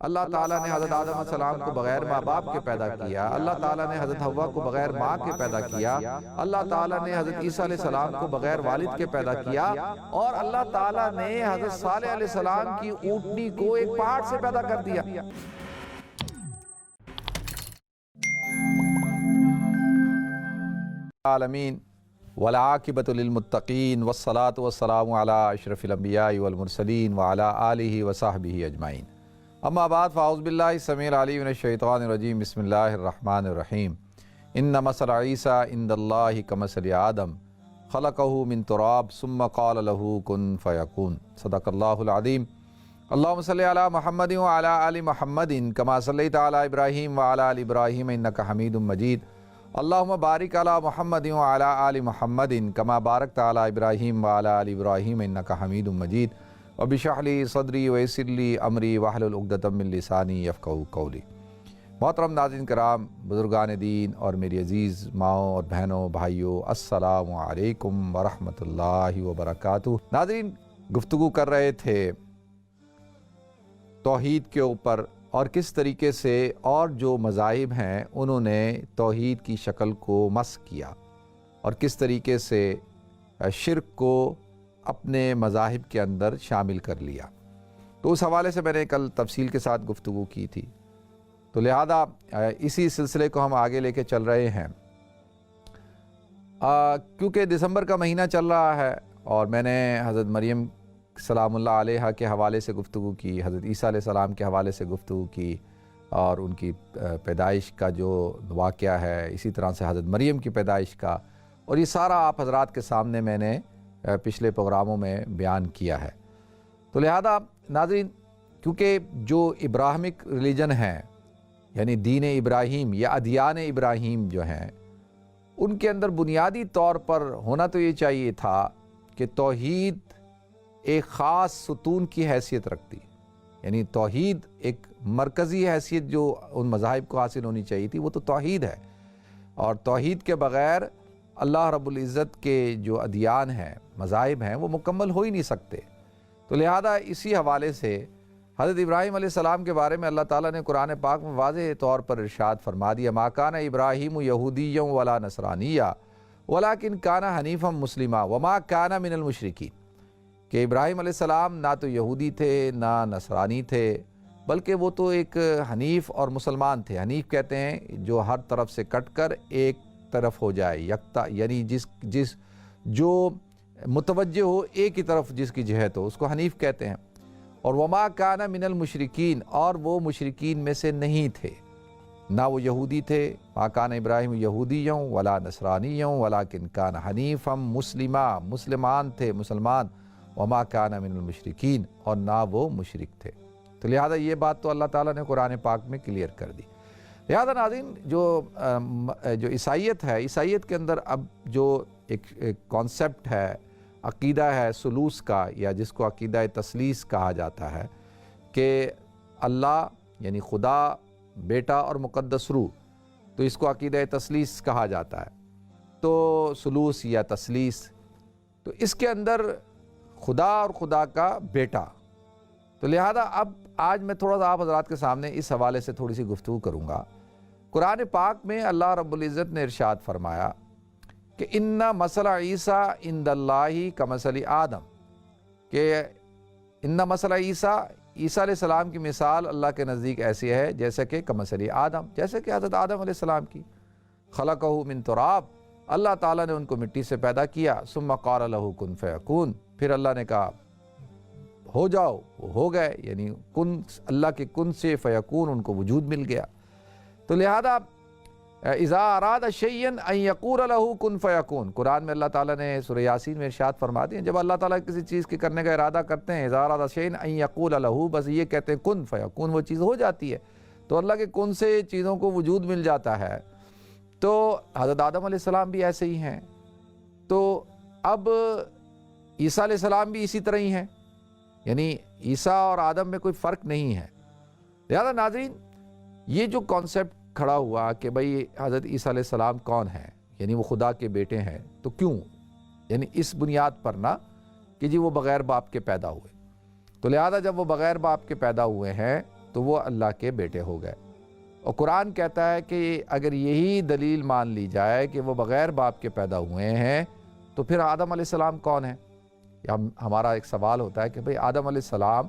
اللہ تعالیٰ نے حضرت آدم علیہ السلام کو بغیر ماں باپ کے پیدا کیا، اللہ تعالیٰ نے حضرت حوا کو بغیر ماں کے پیدا کیا، اللہ تعالیٰ نے حضرت عیسیٰ علیہ السلام کو بغیر والد کے پیدا کیا، اور اللہ تعالیٰ نے حضرت صالح علیہ السلام کی اونٹنی کو ایک پہاڑ سے پیدا کر دیا۔ عالمین والعاقبۃ للمتقین والصلاة والسلام علی اشرف الانبیاء والمرسلین وعلی آلہ وصحبہ اجمعین، اما بعد فاعوذ باللہ السمیع العلیم من الشیطان الرجیم، بسم اللہ الرحمن الرحیم۔ ان مثل عیسیٰ عند اللہ کمثل آدم خلقہ من تراب ثم قال له کن فیکون، صدق اللہ العظیم۔ اللہم صلی علی محمد وعلی آل محمد کما صلیت علی ابراہیم وعلی آل ابراہیم انک حمید مجید، اللہم بارک علی محمد وعلی آل محمد کما بارکت علی ابراہیم وعلی آل ابراہیم انک حمید مجید، رب اشرح لی صدری ویسر لی امری واحلل عقدۃ من لسانی یفقہوا قولی۔ محترم ناظرین کرام، بزرگان دین اور میری عزیز ماؤں اور بہنوں بھائیوں، السلام علیکم ورحمۃ اللہ وبرکاتہ۔ ناظرین، گفتگو کر رہے تھے توحید کے اوپر، اور کس طریقے سے اور جو مذاہب ہیں انہوں نے توحید کی شکل کو مسخ کیا، اور کس طریقے سے شرک کو اپنے مذاہب کے اندر شامل کر لیا۔ تو اس حوالے سے میں نے کل تفصیل کے ساتھ گفتگو کی تھی، تو لہذا اسی سلسلے کو ہم آگے لے کے چل رہے ہیں۔ کیونکہ دسمبر کا مہینہ چل رہا ہے، اور میں نے حضرت مریم سلام اللہ علیہ کے حوالے سے گفتگو کی، حضرت عیسیٰ علیہ السلام کے حوالے سے گفتگو کی، اور ان کی پیدائش کا جو واقعہ ہے، اسی طرح سے حضرت مریم کی پیدائش کا، اور یہ سارا آپ حضرات کے سامنے میں نے پچھلے پروگراموں میں بیان کیا ہے۔ تو لہذا ناظرین، کیونکہ جو ابراہمک ریلیجن ہیں، یعنی دین ابراہیم یا ادیان ابراہیم جو ہیں، ان کے اندر بنیادی طور پر ہونا تو یہ چاہیے تھا کہ توحید ایک خاص ستون کی حیثیت رکھتی، یعنی توحید ایک مرکزی حیثیت جو ان مذاہب کو حاصل ہونی چاہیے تھی، وہ تو توحید ہے، اور توحید کے بغیر اللہ رب العزت کے جو ادیان ہیں، مذاہب ہیں، وہ مکمل ہو ہی نہیں سکتے۔ تو لہذا اسی حوالے سے حضرت ابراہیم علیہ السلام کے بارے میں اللہ تعالیٰ نے قرآن پاک میں واضح طور پر ارشاد فرما دیا، ما کان ابراہیم یہودیا ولا نصرانیا ولکن کان حنیفا مسلما وما کان من المشرکین، کہ ابراہیم علیہ السلام نہ تو یہودی تھے نہ نصرانی تھے، بلکہ وہ تو ایک حنیف اور مسلمان تھے۔ حنیف کہتے ہیں جو ہر طرف سے کٹ کر ایک طرف ہو جائے، یکتا، یعنی جس جو متوجہ ہو ایک ہی طرف، جس کی جہت ہو، اس کو حنیف کہتے ہیں۔ اور وما کان من المشرکین، اور وہ مشرکین میں سے نہیں تھے، نہ وہ یہودی تھے، ما کان ابراہیم یہودیا ولا نصرانیا ولکن کان حنیفا مسلما، مسلمان تھے، مسلمان، وما کان من المشرکین، اور نہ وہ مشرک تھے۔ تو لہذا یہ بات تو اللہ تعالیٰ نے قرآن پاک میں کلیئر کر دی۔ لہذا ناظرین، جو عیسائیت ہے، عیسائیت کے اندر اب جو ایک کانسیپٹ ہے، عقیدہ ہے سلوس کا، یا جس کو عقیدہ تثلیث کہا جاتا ہے، کہ اللہ یعنی خدا، بیٹا اور مقدس روح، تو اس کو عقیدہ تثلیث کہا جاتا ہے۔ تو سلوس یا تثلیث، تو اس کے اندر خدا اور خدا کا بیٹا۔ تو لہذا اب آج میں تھوڑا سا آپ حضرات کے سامنے اس حوالے سے تھوڑی سی گفتگو کروں گا۔ قرآن پاک میں اللہ رب العزت نے ارشاد فرمایا کہ ان مثل عیسیٰ عند اللہ کمثل آدم، کہ ان مثل عیسیٰ علیہ السلام کی مثال اللہ کے نزدیک ایسی ہے جیسے کہ کمثل آدم، جیسے کہ حضرت آدم علیہ السلام کی، خلقہ من تراب، اللہ تعالیٰ نے ان کو مٹی سے پیدا کیا، ثم قال له کن فیکون، پھر اللہ نے کہا ہو جاؤ، وہ ہو گئے، یعنی کن، اللہ کے کن سے فیکون ان کو وجود مل گیا۔ تو لہذا اذا اراد شیئا ان یقول له کن فیکون، قرآن میں اللہ تعالیٰ نے سورہ یاسین میں ارشاد فرما دیا، جب اللہ تعالیٰ کسی چیز کے کرنے کا ارادہ کرتے ہیں، اذا اراد شیئا ان یقول له، بس یہ کہتے ہیں کن فیکون، وہ چیز ہو جاتی ہے۔ تو اللہ کے کن سے چیزوں کو وجود مل جاتا ہے۔ تو حضرت آدم علیہ السلام بھی ایسے ہی ہیں، تو اب عیسیٰ علیہ السلام بھی اسی طرح ہی ہیں، یعنی عیسیٰ اور آدم میں کوئی فرق نہیں ہے۔ لہذا ناظرین، یہ جو کانسیپٹ کھڑا ہوا کہ بھئی حضرت عیسیٰ علیہ السلام کون ہیں، یعنی وہ خدا کے بیٹے ہیں، تو کیوں، یعنی اس بنیاد پر نہ کہ جی وہ بغیر باپ کے پیدا ہوئے۔ تو لہذا جب وہ بغیر باپ کے پیدا ہوئے ہیں تو وہ اللہ کے بیٹے ہو گئے۔ اور قرآن کہتا ہے کہ اگر یہی دلیل مان لی جائے کہ وہ بغیر باپ کے پیدا ہوئے ہیں تو پھر آدم علیہ السلام کون ہے؟ ہمارا ایک سوال ہوتا ہے کہ بھئی آدم علیہ السلام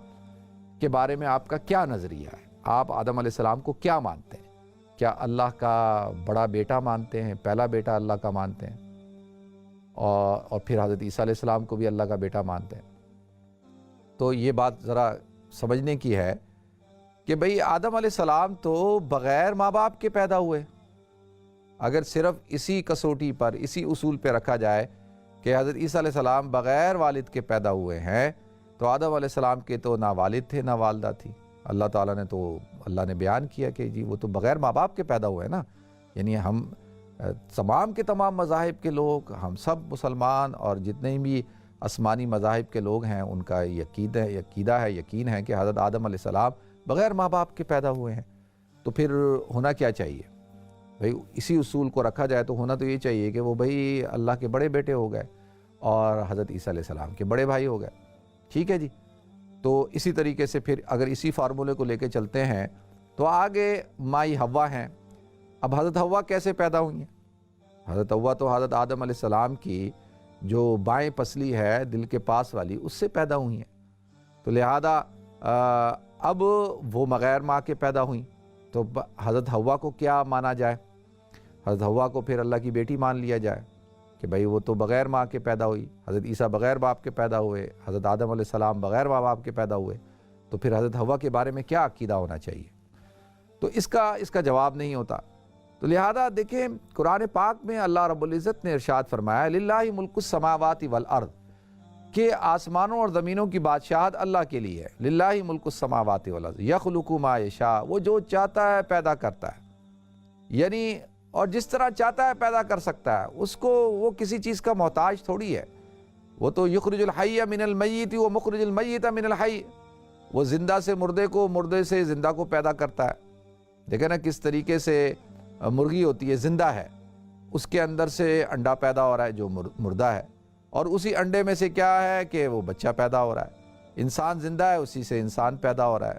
کے بارے میں آپ کا کیا نظریہ ہے؟ آپ آدم علیہ السلام کو کیا مانتے ہیں؟ کیا اللہ کا بڑا بیٹا مانتے ہیں، پہلا بیٹا اللہ کا مانتے ہیں، اور پھر حضرت عیسیٰ علیہ السلام کو بھی اللہ کا بیٹا مانتے ہیں؟ تو یہ بات ذرا سمجھنے کی ہے کہ بھئی آدم علیہ السلام تو بغیر ماں باپ کے پیدا ہوئے۔ اگر صرف اسی کسوٹی پر، اسی اصول پہ رکھا جائے کہ حضرت عیسیٰ علیہ السلام بغیر والد کے پیدا ہوئے ہیں، تو آدم علیہ السلام کے تو نہ والد تھے نہ والدہ تھی۔ اللہ تعالیٰ نے اللہ نے بیان کیا کہ جی وہ تو بغیر ماں باپ کے پیدا ہوئے نا۔ یعنی ہم تمام کے تمام مذاہب کے لوگ، ہم سب مسلمان اور جتنے بھی آسمانی مذاہب کے لوگ ہیں، ان کا عقیدہ ہے، یقین ہے کہ حضرت آدم علیہ السلام بغیر ماں باپ کے پیدا ہوئے ہیں۔ تو پھر ہونا کیا چاہیے؟ بھئی اسی اصول کو رکھا جائے تو ہونا تو یہ چاہیے کہ وہ بھئی اللہ کے بڑے بیٹے ہو گئے اور حضرت عیسیٰ علیہ السلام کے بڑے بھائی ہو گئے۔ ٹھیک ہے جی۔ تو اسی طریقے سے پھر اگر اسی فارمولے کو لے کے چلتے ہیں تو آگے مائی حوا ہیں۔ اب حضرت حوا کیسے پیدا ہوئی ہیں؟ حضرت حوا تو حضرت آدم علیہ السلام کی جو بائیں پسلی ہے دل کے پاس والی، اس سے پیدا ہوئی ہیں۔ تو لہذا اب وہ بغیر ماں کے پیدا ہوئیں، تو حضرت حوا کو کیا مانا جائے؟ حضرت حوا کو پھر اللہ کی بیٹی مان لیا جائے کہ بھئی وہ تو بغیر ماں کے پیدا ہوئی۔ حضرت عیسیٰ بغیر باپ کے پیدا ہوئے، حضرت آدم علیہ السلام بغیر ماں باپ کے پیدا ہوئے، تو پھر حضرت حوا کے بارے میں کیا عقیدہ ہونا چاہیے؟ تو اس کا جواب نہیں ہوتا۔ تو لہذا دیکھیں قرآن پاک میں اللہ رب العزت نے ارشاد فرمایا للہ ملک السماوات والارض، کہ آسمانوں اور زمینوں کی بادشاہت اللہ کے لیے ہے۔ للہ ملک السماوات والارض یخلق ما یشاء، وہ جو چاہتا ہے پیدا کرتا ہے، یعنی اور جس طرح چاہتا ہے پیدا کر سکتا ہے، اس کو وہ کسی چیز کا محتاج تھوڑی ہے۔ وہ تو یخرج الحی من المیت و مخرج المیت من الحی، وہ زندہ سے مردے کو، مردے سے زندہ کو پیدا کرتا ہے۔ دیکھیں نا کس طریقے سے مرغی ہوتی ہے، زندہ ہے، اس کے اندر سے انڈا پیدا ہو رہا ہے جو مردہ ہے، اور اسی انڈے میں سے کیا ہے کہ وہ بچہ پیدا ہو رہا ہے۔ انسان زندہ ہے، اسی سے انسان پیدا ہو رہا ہے،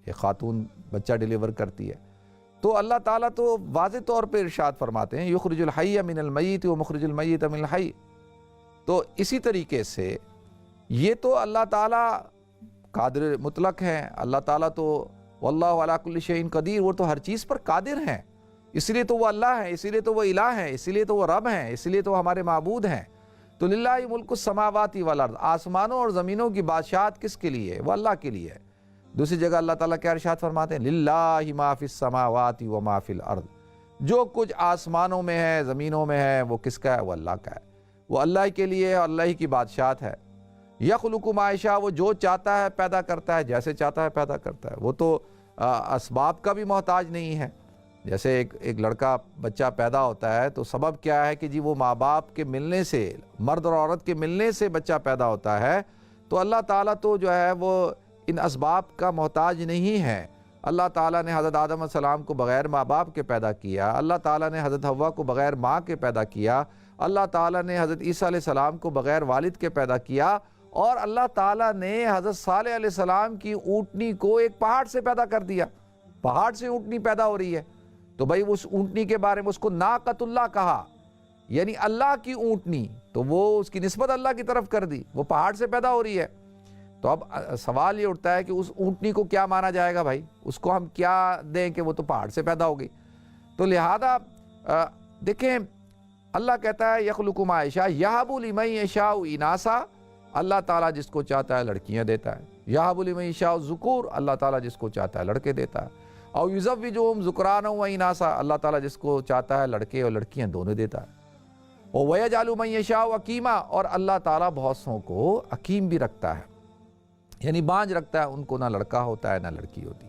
ایک خاتون بچہ ڈیلیور کرتی ہے۔ تو اللہ تعالیٰ تو واضح طور پہ ارشاد فرماتے ہیں یخرج الحی من المیت و مخرج المیت من الحی۔ تو اسی طریقے سے یہ تو اللہ تعالیٰ قادر مطلق ہیں۔ اللہ تعالیٰ تو واللہ علی کل شیء قدیر، وہ تو ہر چیز پر قادر ہیں، اس لیے تو وہ اللہ ہیں، اسی لیے تو وہ الہ ہیں، اسی لیے تو وہ رب ہیں، اسی لیے تو ہمارے معبود ہیں۔ تو للہ ملک السماوات والارض، آسمانوں اور زمینوں کی بادشاہت کس کے لیے ہے؟ وہ اللہ کے لیے ہے۔ دوسری جگہ اللہ تعالیٰ کیا ارشاد فرماتے ہیں للہ ما فی السماوات و ما فی الارض، جو کچھ آسمانوں میں ہے زمینوں میں ہے وہ کس کا ہے؟ وہ اللہ کا ہے، وہ اللہ کے لیے ہے، اللہ ہی کی بادشاہت ہے۔ یخلق ما یشاء، وہ جو چاہتا ہے پیدا کرتا ہے، جیسے چاہتا ہے پیدا کرتا ہے، وہ تو اسباب کا بھی محتاج نہیں ہے۔ جیسے ایک لڑکا بچہ پیدا ہوتا ہے تو سبب کیا ہے کہ جی وہ ماں باپ کے ملنے سے، مرد اور عورت کے ملنے سے بچہ پیدا ہوتا ہے۔ تو اللہ تعالیٰ تو جو ہے وہ ان اسباب کا محتاج نہیں ہے۔ اللہ تعالیٰ نے حضرت آدم علیہ السلام کو بغیر ماں باپ کے پیدا کیا، اللہ تعالیٰ نے حضرت حوا کو بغیر ماں کے پیدا کیا، اللہ تعالیٰ نے حضرت عیسیٰ علیہ السلام کو بغیر والد کے پیدا کیا، اور اللہ تعالیٰ نے حضرت صالح علیہ السلام کی اونٹنی کو ایک پہاڑ سے پیدا کر دیا۔ پہاڑ سے اونٹنی پیدا ہو رہی ہے، تو بھائی اس اونٹنی کے بارے میں اس کو ناقۃ اللہ کہا، یعنی اللہ کی اونٹنی، تو وہ اس کی نسبت اللہ کی طرف کر دی، وہ پہاڑ سے پیدا ہو رہی ہے۔ تو اب سوال یہ اٹھتا ہے کہ اس اونٹنی کو کیا مانا جائے گا بھائی؟ اس کو ہم کیا دیں کہ وہ تو پہاڑ سے پیدا ہو گئی؟ تو لہذا دیکھیں اللہ کہتا ہے یخلق ما یشاء یہب لمن یشاء اناثا، اللہ تعالیٰ جس کو چاہتا ہے لڑکیاں دیتا ہے، یہب لمن یشاء الذکور، اللہ تعالیٰ جس کو چاہتا ہے لڑکے دیتا ہے، اور یزوجہم ذکرانا و اناثا، اللہ تعالیٰ جس کو چاہتا ہے لڑکے اور لڑکیاں دونوں دیتا ہے، اور ویجعل من یشاء عقیما، اور اللہ تعالیٰ بہت سوں کو عقیم بھی رکھتا ہے، یعنی بانجھ رکھتا ہے، ان کو نہ لڑکا ہوتا ہے نہ لڑکی ہوتی۔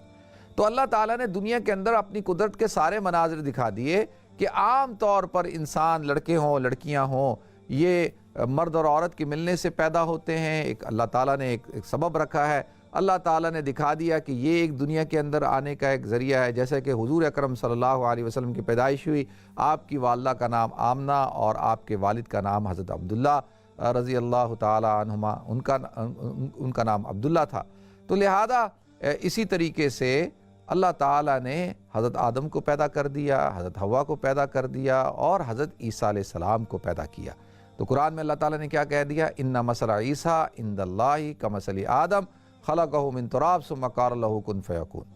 تو اللہ تعالیٰ نے دنیا کے اندر اپنی قدرت کے سارے مناظر دکھا دیے کہ عام طور پر انسان لڑکے ہوں لڑکیاں ہوں، یہ مرد اور عورت کے ملنے سے پیدا ہوتے ہیں۔ ایک اللہ تعالیٰ نے ایک سبب رکھا ہے، اللہ تعالیٰ نے دکھا دیا کہ یہ ایک دنیا کے اندر آنے کا ایک ذریعہ ہے۔ جیسے کہ حضور اکرم صلی اللہ علیہ وسلم کی پیدائش ہوئی، آپ کی والدہ کا نام آمنہ اور آپ کے والد کا نام حضرت عبداللہ رضی اللہ تعالی عنہما، ان کا نام عبداللہ تھا۔ تو لہذا اسی طریقے سے اللہ تعالیٰ نے حضرت آدم کو پیدا کر دیا، حضرت حوا کو پیدا کر دیا اور حضرت عیسیٰ علیہ السلام کو پیدا کیا۔ تو قرآن میں اللہ تعالیٰ نے کیا کہہ دیا؟ ان مثل عیسیٰ عند اللہ کمثل آدم خلقہ من تراب ثم قال له کن فیکون۔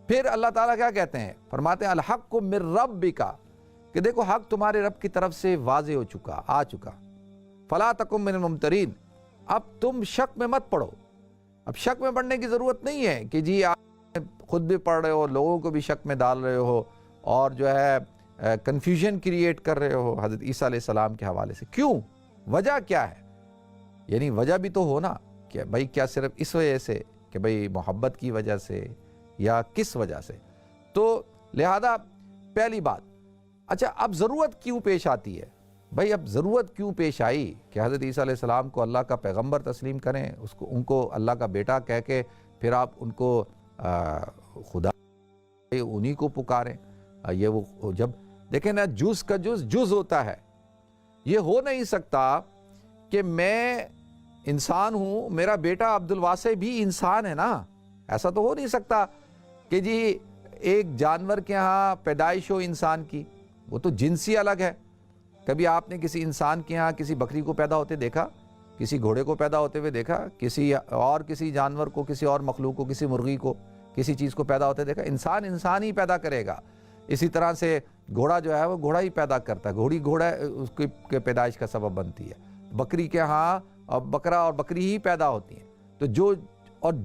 پھر اللہ تعالیٰ کیا کہتے ہیں؟ فرماتے ہیں الحق من ربک، کہ دیکھو حق تمہارے رب کی طرف سے واضح ہو چکا، آ چکا۔ فلا تکن من الممترین، اب تم شک میں مت پڑو۔ اب شک میں پڑنے کی ضرورت نہیں ہے کہ جی آپ خود بھی پڑھ رہے ہو، لوگوں کو بھی شک میں ڈال رہے ہو اور جو ہے کنفیوژن کریٹ کر رہے ہو حضرت عیسیٰ علیہ السلام کے حوالے سے۔ کیوں؟ وجہ کیا ہے؟ یعنی وجہ بھی تو ہو نا کہ بھائی کیا صرف اس وجہ سے کہ بھئی محبت کی وجہ سے یا کس وجہ سے؟ تو لہذا پہلی بات، اچھا اب ضرورت کیوں پیش آتی ہے؟ بھائی اب ضرورت کیوں پیش آئی کہ حضرت عیسیٰ علیہ السلام کو اللہ کا پیغمبر تسلیم کریں، ان کو اللہ کا بیٹا کہہ کے پھر آپ ان کو خدا انہی کو پکاریں؟ یہ وہ جب دیکھیں نا جز کا جز ہوتا ہے۔ یہ ہو نہیں سکتا کہ میں انسان ہوں، میرا بیٹا عبد الواسع بھی انسان ہے نا، ایسا تو ہو نہیں سکتا کہ جی ایک جانور کے ہاں پیدائش ہو انسان کی، وہ تو جنسی الگ ہے۔ کبھی آپ نے کسی انسان کے ہاں کسی بکری کو پیدا ہوتے دیکھا؟ کسی گھوڑے کو پیدا ہوتے ہوئے دیکھا؟ کسی جانور کو، کسی اور مخلوق کو، کسی مرغی کو، کسی چیز کو پیدا ہوتے دیکھا؟ انسان ہی پیدا کرے گا۔ اسی طرح سے گھوڑا جو ہے وہ گھوڑا ہی پیدا کرتا ہے، گھوڑا اس کی پیدائش کا سبب بنتی ہے۔ بکری کے ہاں بکرا اور بکری ہی پیدا ہوتی ہیں۔ تو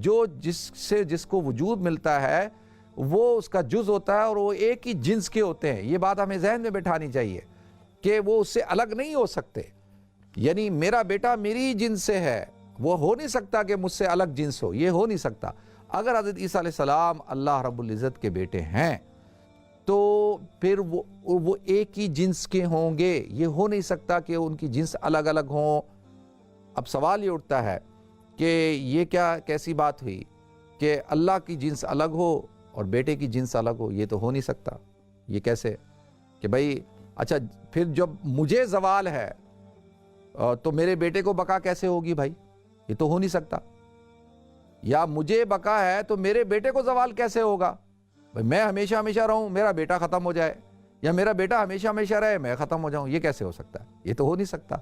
جو جس کو وجود ملتا ہے وہ اس کا جز ہوتا ہے اور وہ ایک ہی جنس کے ہوتے ہیں۔ یہ بات ہمیں ذہن میں بٹھانی چاہیے کہ وہ اس سے الگ نہیں ہو سکتے۔ یعنی میرا بیٹا میری جنس سے ہے، وہ ہو نہیں سکتا کہ مجھ سے الگ جنس ہو، یہ ہو نہیں سکتا۔ اگر حضرت عیسیٰ علیہ السلام اللہ رب العزت کے بیٹے ہیں تو پھر وہ ایک ہی جنس کے ہوں گے، یہ ہو نہیں سکتا کہ ان کی جنس الگ الگ ہوں۔ اب سوال یہ اٹھتا ہے کہ یہ کیسی بات ہوئی کہ اللہ کی جنس الگ ہو اور بیٹے کی جنس الگ ہو؟ یہ تو ہو نہیں سکتا۔ یہ کیسے کہ بھائی اچھا پھر جب مجھے زوال ہے تو میرے بیٹے کو بقا کیسے ہوگی؟ بھائی یہ تو ہو نہیں سکتا۔ یا مجھے بقا ہے تو میرے بیٹے کو زوال کیسے ہوگا؟ بھائی میں ہمیشہ ہمیشہ رہوں، میرا بیٹا ختم ہو جائے، یا میرا بیٹا ہمیشہ ہمیشہ رہے، میں ختم ہو جاؤں، یہ کیسے ہو سکتا ہے؟ یہ تو ہو نہیں سکتا،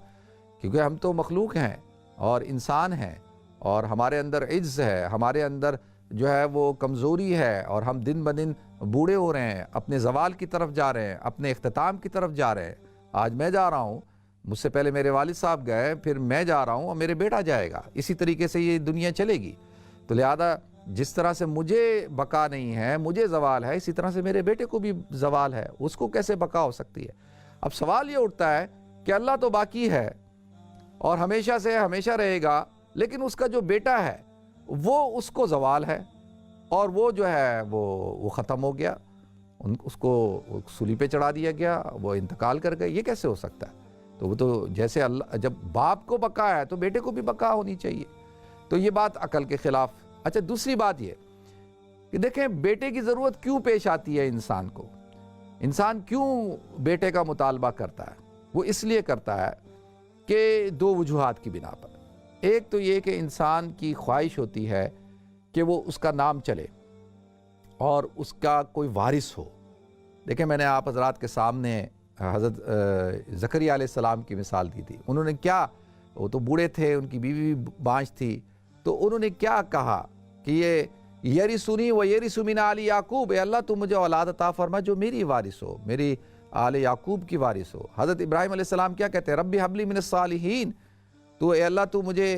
کیونکہ ہم تو مخلوق ہیں اور انسان ہیں اور ہمارے اندر عجز ہے، ہمارے اندر جو ہے وہ کمزوری ہے اور ہم دن بدن بوڑھے ہو رہے ہیں، اپنے زوال کی طرف جا رہے ہیں، اپنے اختتام کی طرف جا رہے ہیں۔ آج میں جا رہا ہوں، مجھ سے پہلے میرے والد صاحب گئے، پھر میں جا رہا ہوں اور میرے بیٹا جائے گا، اسی طریقے سے یہ دنیا چلے گی۔ تو لہذا جس طرح سے مجھے بقا نہیں ہے، مجھے زوال ہے، اسی طرح سے میرے بیٹے کو بھی زوال ہے، اس کو کیسے بقا ہو سکتی ہے؟ اب سوال یہ اٹھتا ہے کہ اللہ تو باقی ہے اور ہمیشہ سے ہمیشہ رہے گا، لیکن اس کا جو بیٹا ہے وہ اس کو زوال ہے اور وہ جو ہے وہ ختم ہو گیا، اس کو سولی پہ چڑھا دیا گیا، وہ انتقال کر گئے، یہ کیسے ہو سکتا ہے؟ تو وہ تو جیسے اللہ جب باپ کو بقا ہے تو بیٹے کو بھی بقا ہونی چاہیے، تو یہ بات عقل کے خلاف۔ اچھا دوسری بات یہ کہ دیکھیں بیٹے کی ضرورت کیوں پیش آتی ہے انسان کو، انسان کیوں بیٹے کا مطالبہ کرتا ہے؟ وہ اس لیے کرتا ہے کہ دو وجوہات کی بنا پر۔ ایک تو یہ کہ انسان کی خواہش ہوتی ہے کہ وہ اس کا نام چلے اور اس کا کوئی وارث ہو۔ دیکھیں میں نے آپ حضرات کے سامنے حضرت زکریا علیہ السلام کی مثال دی تھی۔ انہوں نے کیا، وہ تو بوڑھے تھے، ان کی بیوی بھی بانجھ تھی، تو انہوں نے کیا کہا کہ یہ یرثنی و یرث من آل یعقوب، اے اللہ تو مجھے اولاد عطا فرما جو میری وارث ہو، میری آل یعقوب کی وارث ہو۔ حضرت ابراہیم علیہ السلام کیا کہتے ہیں؟ ربی حب لی من الصالحین، تو اے اللہ تو مجھے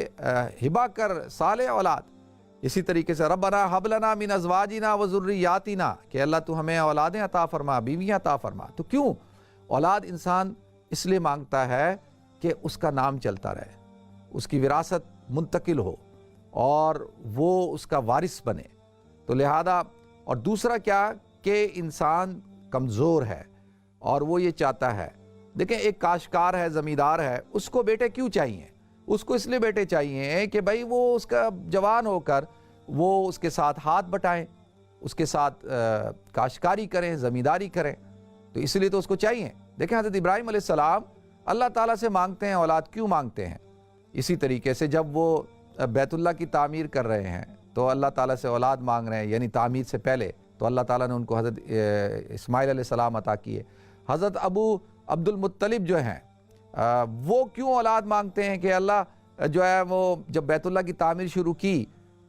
ہبہ کر صالح اولاد۔ اسی طریقے سے ربنا حب لنا من ازواجنا و ذریاتنا، کہ اللہ تو ہمیں اولادیں عطا فرما، بیویاں عطا فرما۔ تو کیوں اولاد انسان اس لیے مانگتا ہے کہ اس کا نام چلتا رہے، اس کی وراثت منتقل ہو اور وہ اس کا وارث بنے۔ تو لہذا اور دوسرا کیا کہ انسان کمزور ہے اور وہ یہ چاہتا ہے، دیکھیں ایک کاشتکار ہے، زمیندار ہے، اس کو بیٹے کیوں چاہیے؟ اس کو اس لیے بیٹے چاہیے کہ بھائی وہ اس کا جوان ہو کر وہ اس کے ساتھ ہاتھ بٹائیں، اس کے ساتھ کاشتکاری کریں، زمینداری کریں، تو اس لیے تو اس کو چاہیے۔ دیکھیں حضرت ابراہیم علیہ السلام اللہ تعالیٰ سے مانگتے ہیں اولاد، کیوں مانگتے ہیں؟ اسی طریقے سے جب وہ بیت اللہ کی تعمیر کر رہے ہیں تو اللہ تعالیٰ سے اولاد مانگ رہے ہیں، یعنی تعمیر سے پہلے تو اللہ تعالیٰ نے ان کو حضرت اسماعیل علیہ السلام عطا کیے۔ حضرت ابو عبد المطلب جو ہیں وہ کیوں اولاد مانگتے ہیں کہ اللہ جو ہے وہ جب بیت اللہ کی تعمیر شروع کی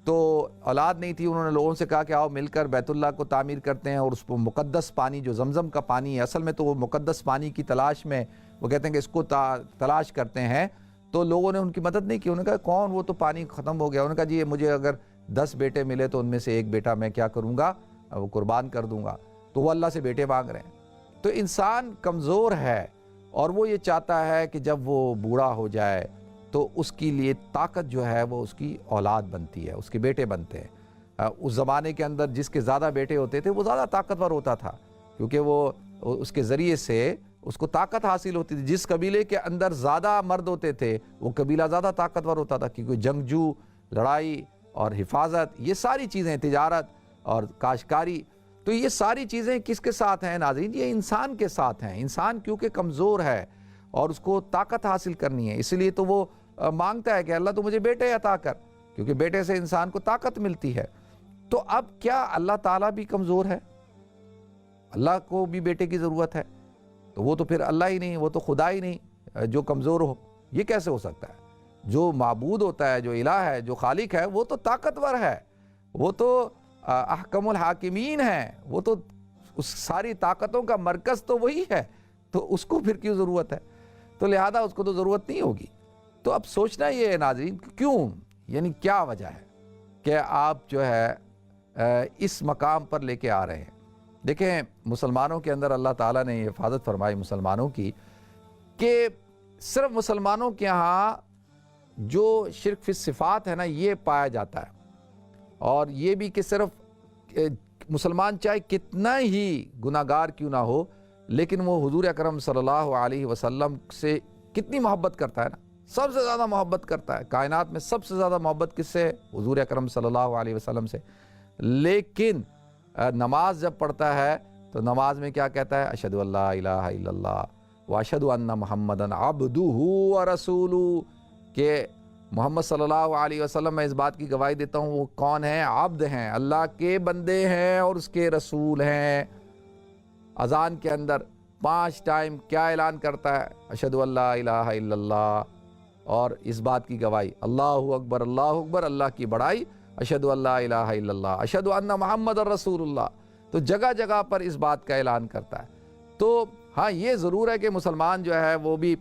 تو اولاد نہیں تھی، انہوں نے لوگوں سے کہا کہ آؤ مل کر بیت اللہ کو تعمیر کرتے ہیں، اور اس کو مقدس پانی جو زمزم کا پانی ہے، اصل میں تو وہ مقدس پانی کی تلاش میں وہ کہتے ہیں کہ اس کو تلاش کرتے ہیں، تو لوگوں نے ان کی مدد نہیں کی۔ انہوں نے کہا کون، وہ تو پانی ختم ہو گیا۔ انہوں نے کہا جی مجھے اگر 10 بیٹے ملے تو ان میں سے ایک بیٹا میں کیا کروں گا، وہ قربان کر دوں گا۔ تو وہ اللہ سے بیٹے مانگ رہے ہیں۔ تو انسان کمزور ہے اور وہ یہ چاہتا ہے کہ جب وہ بوڑھا ہو جائے تو اس کے لیے طاقت جو ہے وہ اس کی اولاد بنتی ہے، اس کے بیٹے بنتے ہیں۔ اس زمانے کے اندر جس کے زیادہ بیٹے ہوتے تھے وہ زیادہ طاقتور ہوتا تھا، کیونکہ وہ اس کے ذریعے سے اس کو طاقت حاصل ہوتی تھی۔ جس قبیلے کے اندر زیادہ مرد ہوتے تھے وہ قبیلہ زیادہ طاقتور ہوتا تھا، کیونکہ جنگجو، لڑائی اور حفاظت، یہ ساری چیزیں، تجارت اور کاشتکاری، تو یہ ساری چیزیں کس کے ساتھ ہیں ناظرین؟ یہ انسان کے ساتھ ہیں۔ انسان کیونکہ کمزور ہے اور اس کو طاقت حاصل کرنی ہے، اس لیے تو وہ مانگتا ہے کہ اللہ تو مجھے بیٹے عطا کر، کیونکہ بیٹے سے انسان کو طاقت ملتی ہے۔ تو اب کیا اللہ تعالیٰ بھی کمزور ہے؟ اللہ کو بھی بیٹے کی ضرورت ہے؟ تو وہ تو پھر اللہ ہی نہیں، وہ تو خدا ہی نہیں جو کمزور ہو۔ یہ کیسے ہو سکتا ہے؟ جو معبود ہوتا ہے، جو الہ ہے، جو خالق ہے، وہ تو طاقتور ہے، وہ تو احکم الحاکمین ہے، وہ تو اس ساری طاقتوں کا مرکز تو وہی ہے، تو اس کو پھر کیوں ضرورت ہے؟ تو لہذا اس کو تو ضرورت نہیں ہوگی۔ تو اب سوچنا یہ ہے ناظرین کیوں، یعنی کیا وجہ ہے کہ آپ جو ہے اس مقام پر لے کے آ رہے ہیں۔ دیکھیں مسلمانوں کے اندر اللہ تعالیٰ نے یہ حفاظت فرمائی مسلمانوں کی کہ صرف مسلمانوں کے ہاں جو شرک فی الصفات ہے نا یہ پایا جاتا ہے، اور یہ بھی کہ صرف مسلمان چاہے کتنا ہی گناہگار کیوں نہ ہو لیکن وہ حضور اکرم صلی اللہ علیہ وسلم سے کتنی محبت کرتا ہے نا، سب سے زیادہ محبت کرتا ہے۔ کائنات میں سب سے زیادہ محبت کس سے ہے؟ حضور اکرم صلی اللہ علیہ وسلم سے۔ لیکن نماز جب پڑھتا ہے تو نماز میں کیا کہتا ہے؟ اشہدو ان لا الہ الا اللہ واشہدو ان محمدًا عبدہ ورسولہ، کہ محمد صلی اللہ علیہ وسلم میں اس بات کی گواہی دیتا ہوں وہ کون ہیں؟ عبد ہیں، اللہ کے بندے ہیں اور اس کے رسول ہیں۔ اذان کے اندر 5 ٹائم کیا اعلان کرتا ہے؟ اشہدو ان لا الہ الا اللہ، اور اس بات کی گواہی اللہ اکبر، اللہ کی بڑائی، اشہدو ان لا الہ الا اللہ، اشہدو ان محمد رسول اللہ۔ تو جگہ جگہ پر اس بات کا اعلان کرتا ہے۔ تو ہاں یہ ضرور ہے کہ مسلمان جو ہے وہ بھی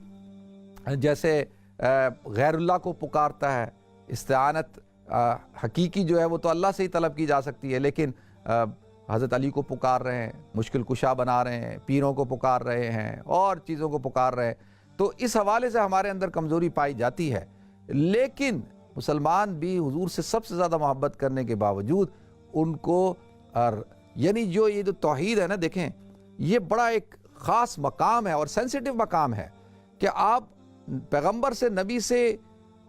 جیسے غیر اللہ کو پکارتا ہے، استعانت حقیقی جو ہے وہ تو اللہ سے ہی طلب کی جا سکتی ہے، لیکن حضرت علی کو پکار رہے ہیں، مشکل کشا بنا رہے ہیں، پیروں کو پکار رہے ہیں اور چیزوں کو پکار رہے ہیں، تو اس حوالے سے ہمارے اندر کمزوری پائی جاتی ہے۔ لیکن مسلمان بھی حضور سے سب سے زیادہ محبت کرنے کے باوجود ان کو یعنی جو یہ جو توحید ہے نا، دیکھیں یہ بڑا ایک خاص مقام ہے اور سینسیٹیو مقام ہے کہ آپ پیغمبر سے، نبی سے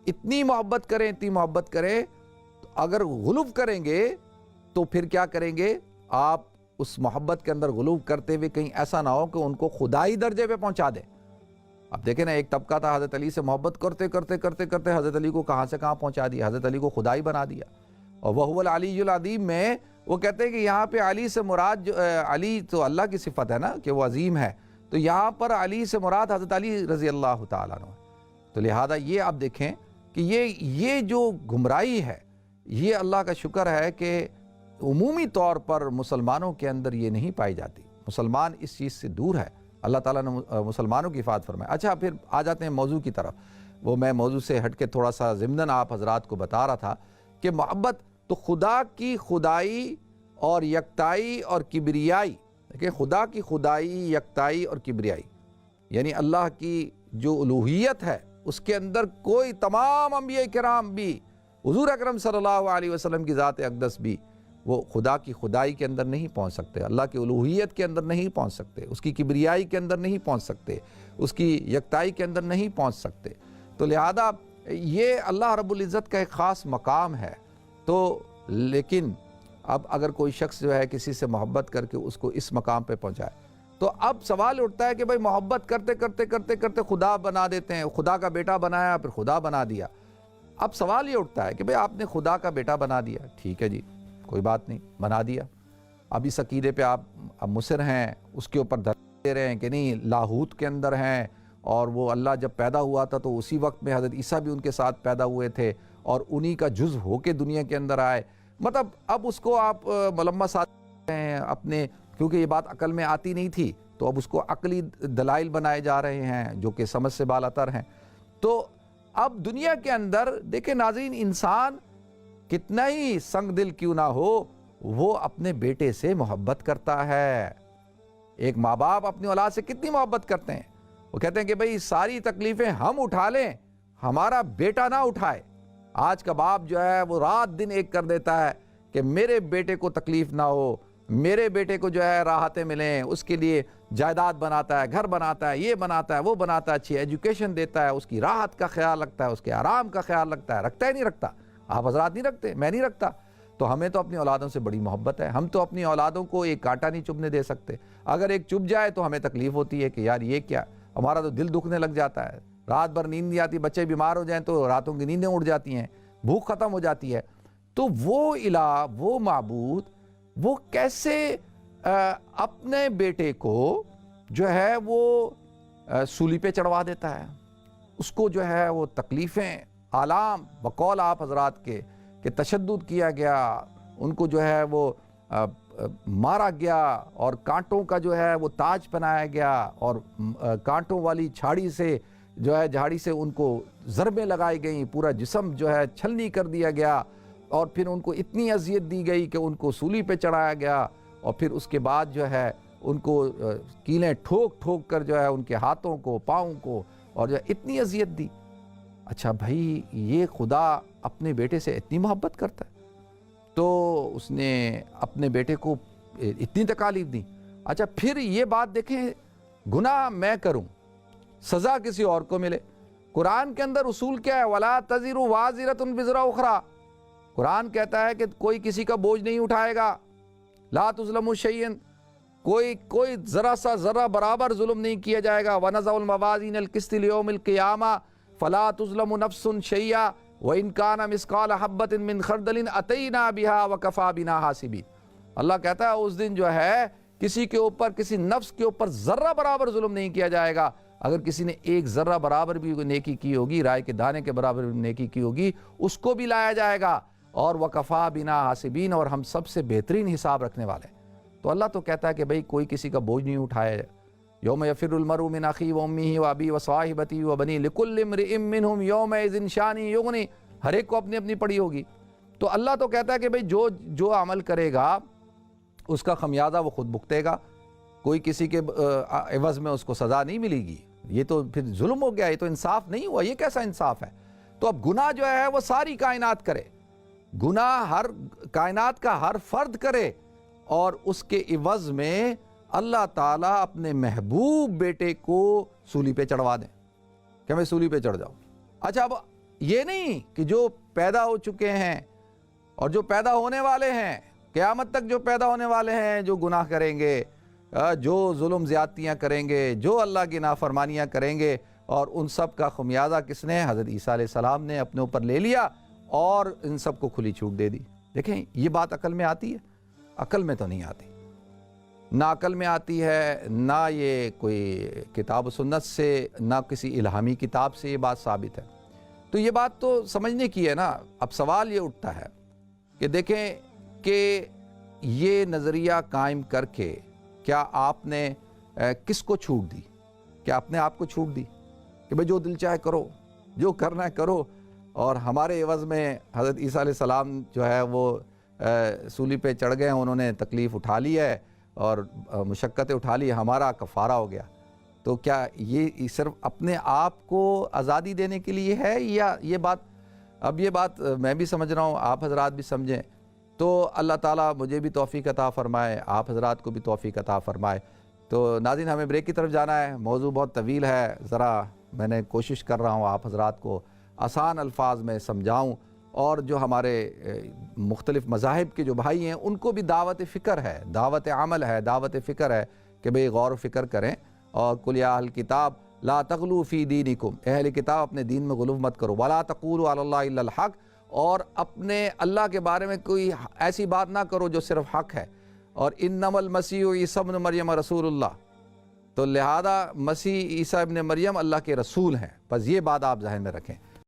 اتنی محبت کریں، اتنی محبت کریں، اگر غلو کریں گے تو پھر کیا کریں گے؟ آپ اس محبت کے اندر غلو کرتے ہوئے کہیں ایسا نہ ہو کہ ان کو خدائی درجے پہ پہنچا دیں۔ اب دیکھیں نا، ایک طبقہ تھا حضرت علی سے محبت کرتے کرتے کرتے کرتے حضرت علی کو کہاں سے کہاں پہنچا دیا، حضرت علی کو خدائی بنا دیا۔ اور وَهُوَ الْعَلِيُّ الْعَظِيمُ میں وہ کہتے ہیں کہ یہاں پہ علی سے مراد علی تو اللہ کی صفت ہے نا کہ وہ عظیم ہے، تو یہاں پر علی سے مراد حضرت علی رضی اللہ تعالیٰ عنہ۔ تو لہذا یہ آپ دیکھیں کہ یہ جو گمراہی ہے، یہ اللہ کا شکر ہے کہ عمومی طور پر مسلمانوں کے اندر یہ نہیں پائی جاتی۔ مسلمان اس چیز سے دور ہے، اللہ تعالیٰ نے مسلمانوں کی حفاظت فرمائے۔ اچھا پھر آ جاتے ہیں موضوع کی طرف۔ وہ میں موضوع سے ہٹ کے تھوڑا سا ضمناً آپ حضرات کو بتا رہا تھا کہ محبت تو خدا کی خدائی اور یکتائی اور کبریائی، دیکھیں خدا کی خدائی، یکتائی اور کبریائی، یعنی اللہ کی جو الوہیت ہے اس کے اندر کوئی تمام انبیاء کرام بھی، حضور اکرم صلی اللہ علیہ وسلم کی ذات اقدس بھی، وہ خدا کی خدائی کے اندر نہیں پہنچ سکتے، اللہ کی الوہیت کے اندر نہیں پہنچ سکتے، اس کی کبریائی کے اندر نہیں پہنچ سکتے، اس کی یکتائی کے اندر نہیں پہنچ سکتے۔ تو لہذا یہ اللہ رب العزت کا ایک خاص مقام ہے۔ تو لیکن اب اگر کوئی شخص جو ہے کسی سے محبت کر کے اس کو اس مقام پہ پہنچائے، تو اب سوال اٹھتا ہے کہ بھائی محبت کرتے کرتے کرتے کرتے خدا بنا دیتے ہیں، خدا کا بیٹا بنایا پھر خدا بنا دیا۔ اب سوال یہ اٹھتا ہے کہ بھئی آپ نے خدا کا بیٹا بنا دیا، ٹھیک ہے جی کوئی بات نہیں، بنا دیا۔ اب اس عقیدے پہ آپ اب مصر ہیں، اس کے اوپر دے رہے ہیں کہ نہیں لاہوت کے اندر ہیں، اور وہ اللہ جب پیدا ہوا تھا تو اسی وقت میں حضرت عیسیٰ بھی ان کے ساتھ پیدا ہوئے تھے اور انہی کا جزو ہو کے دنیا کے اندر آئے. مطلب اب اس کو آپ ملمس آتے ہیں اپنے، کیونکہ یہ بات عقل میں آتی نہیں تھی تو اب اس کو عقلی دلائل بنائے جا رہے ہیں جو کہ سمجھ سے بالاتر ہیں. تو اب دنیا کے اندر دیکھیں ناظرین، انسان کتنا ہی سنگ دل کیوں نہ ہو، وہ اپنے بیٹے سے محبت کرتا ہے. ایک ماں باپ اپنی اولاد سے کتنی محبت کرتے ہیں، وہ کہتے ہیں کہ بھئی ساری تکلیفیں ہم اٹھا لیں، ہمارا بیٹا نہ اٹھائے. آج کا باپ جو ہے وہ رات دن ایک کر دیتا ہے کہ میرے بیٹے کو تکلیف نہ ہو، میرے بیٹے کو جو ہے راحتیں ملیں، اس کے لیے جائیداد بناتا ہے، گھر بناتا ہے، یہ بناتا ہے، وہ بناتا ہے، اچھی ایجوکیشن دیتا ہے، اس کی راحت کا خیال رکھتا ہے، اس کے آرام کا خیال رکھتا ہے. رکھتا ہے نہیں رکھتا؟ آپ حضرات نہیں رکھتے، میں نہیں رکھتا. تو ہمیں تو اپنی اولادوں سے بڑی محبت ہے، ہم تو اپنی اولادوں کو ایک کانٹا نہیں چبھنے دے سکتے. اگر ایک چبھ جائے تو ہمیں تکلیف ہوتی ہے کہ یار یہ کیا، ہمارا تو دل دکھنے لگ جاتا ہے. رات بھر نیند نہیں آتی، بچے بیمار ہو جائیں تو راتوں کی نیندیں اڑ جاتی ہیں، بھوک ختم ہو جاتی ہے. تو وہ الہ، وہ معبود، وہ کیسے اپنے بیٹے کو جو ہے وہ سولی پہ چڑھوا دیتا ہے، اس کو جو ہے وہ تکلیفیں، آلام، بقول آپ حضرات کے کہ تشدد کیا گیا، ان کو جو ہے وہ مارا گیا اور کانٹوں کا جو ہے وہ تاج پہنایا گیا اور کانٹوں والی جھاڑی سے جو ہے جھاڑی سے ان کو ضربیں لگائی گئیں، پورا جسم جو ہے چھلنی کر دیا گیا اور پھر ان کو اتنی اذیت دی گئی کہ ان کو سولی پہ چڑھایا گیا اور پھر اس کے بعد جو ہے ان کو کیلیں ٹھوک ٹھوک کر جو ہے ان کے ہاتھوں کو، پاؤں کو، اور جو ہے اتنی اذیت دی. اچھا بھائی یہ خدا اپنے بیٹے سے اتنی محبت کرتا ہے تو اس نے اپنے بیٹے کو اتنی تکالیف دی. اچھا پھر یہ بات دیکھیں، گناہ میں کروں، سزا کسی اور کو ملے. قرآن کے اندر اصول کیا ہے؟ وَلَا تَزِرُ وَازِرَةٌ وِزْرَ أُخْرَىٰ. قرآن کہتا ہے کہ کوئی کسی کا بوجھ نہیں اٹھائے گا. لا تظلموا شیئا، کوئی ذرا سا ذرہ برابر ظلم نہیں کیا جائے گا. وَنَضَعُ الْمَوَازِينَ الْقِسْطَ لِيَوْمِ الْقِيَامَةِ فَلَا تُظْلَمُ نَفْسٌ شَيْئًا وَإِنْ كَانَ مِثْقَالَ حَبَّةٍ مِّنْ خَرْدَلٍ أَتَيْنَا بِهَا وَكَفَىٰ بِنَا حَاسِبِينَ. اللہ کہتا ہے اس دن جو ہے کسی کے اوپر، کسی نفس کے اوپر ذرہ برابر ظلم نہیں کیا جائے گا. اگر کسی نے ایک ذرہ برابر بھی نیکی کی ہوگی، رائے کے دانے کے برابر بھی نیکی کی ہوگی، اس کو بھی لایا جائے گا. اور وَكَفَىٰ بِنَا حَاسِبِينَ، اور ہم سب سے بہترین حساب رکھنے والے. تو اللہ تو کہتا ہے کہ بھئی کوئی کسی کا بوجھ نہیں اٹھائے. یوم یفر المرء من اخیہ وامہ وابیہ وصاحبتہ وبنیہ لکل امرئ منہم یومئذ شأن یغنی. ہر ایک کو اپنی اپنی پڑی ہوگی. تو اللہ تو کہتا ہے کہ بھئی جو عمل کرے گا اس کا خمیازہ وہ خود بھگتے گا، کوئی کسی کے عوض میں اس کو سزا نہیں ملے گی. یہ تو پھر ظلم ہو گیا، یہ تو انصاف نہیں ہوا. یہ کیسا انصاف ہے؟ تو اب گناہ جو ہے وہ ساری کائنات کرے، گناہ ہر کائنات کا ہر فرد کرے، اور اس کے عوض میں اللہ تعالیٰ اپنے محبوب بیٹے کو سولی پہ چڑھوا دیں کہ میں سولی پہ چڑھ جاؤں. اچھا اب یہ نہیں کہ جو پیدا ہو چکے ہیں اور جو پیدا ہونے والے ہیں، قیامت تک جو پیدا ہونے والے ہیں، جو گناہ کریں گے، جو ظلم زیادتیاں کریں گے، جو اللہ کی نافرمانیاں کریں گے، اور ان سب کا خمیازہ کس نے؟ حضرت عیسیٰ علیہ السلام نے اپنے اوپر لے لیا اور ان سب کو کھلی چھوٹ دے دی. دیکھیں یہ بات عقل میں آتی ہے؟ عقل میں تو نہیں آتی. نہ عقل میں آتی ہے، نہ یہ کوئی کتاب و سنت سے، نہ کسی الہامی کتاب سے یہ بات ثابت ہے. تو یہ بات تو سمجھنے کی ہے نا. اب سوال یہ اٹھتا ہے کہ دیکھیں کہ یہ نظریہ قائم کر کے کیا آپ نے کس کو چھوٹ دی؟ کیا اپنے آپ کو چھوٹ دی کہ بھئی جو دل چاہے کرو، جو کرنا ہے کرو، اور ہمارے عوض میں حضرت عیسیٰ علیہ السلام جو ہے وہ سولی پہ چڑھ گئے، انہوں نے تکلیف اٹھا لی ہے اور مشقتیں اٹھا لی، ہمارا کفارہ ہو گیا. تو کیا یہ صرف اپنے آپ کو آزادی دینے کے لیے ہے، یا یہ بات، اب یہ بات میں بھی سمجھ رہا ہوں، آپ حضرات بھی سمجھیں. تو اللہ تعالیٰ مجھے بھی توفیق عطا فرمائے، آپ حضرات کو بھی توفیق عطا فرمائے. تو ناظرین ہمیں بریک کی طرف جانا ہے، موضوع بہت طویل ہے، ذرا میں نے کوشش کر رہا ہوں آپ حضرات کو آسان الفاظ میں سمجھاؤں، اور جو ہمارے مختلف مذاہب کے جو بھائی ہیں ان کو بھی دعوت فکر ہے، دعوت عمل ہے، دعوت فکر ہے کہ بھئی غور و فکر کریں. اور قل یا اہل کتاب لا تغلوا فی دینکم، اہل کتاب اپنے دین میں غلو مت کرو. ولا تقولوا علی اللہ الا الحق، اور اپنے اللہ کے بارے میں کوئی ایسی بات نہ کرو جو صرف حق ہے. اور انما المسیح عیسی ابن مریم رسول اللہ، تو لہذا مسیح عیسیٰ ابن مریم اللہ کے رسول ہیں، بس یہ بات آپ ذہن میں رکھیں۔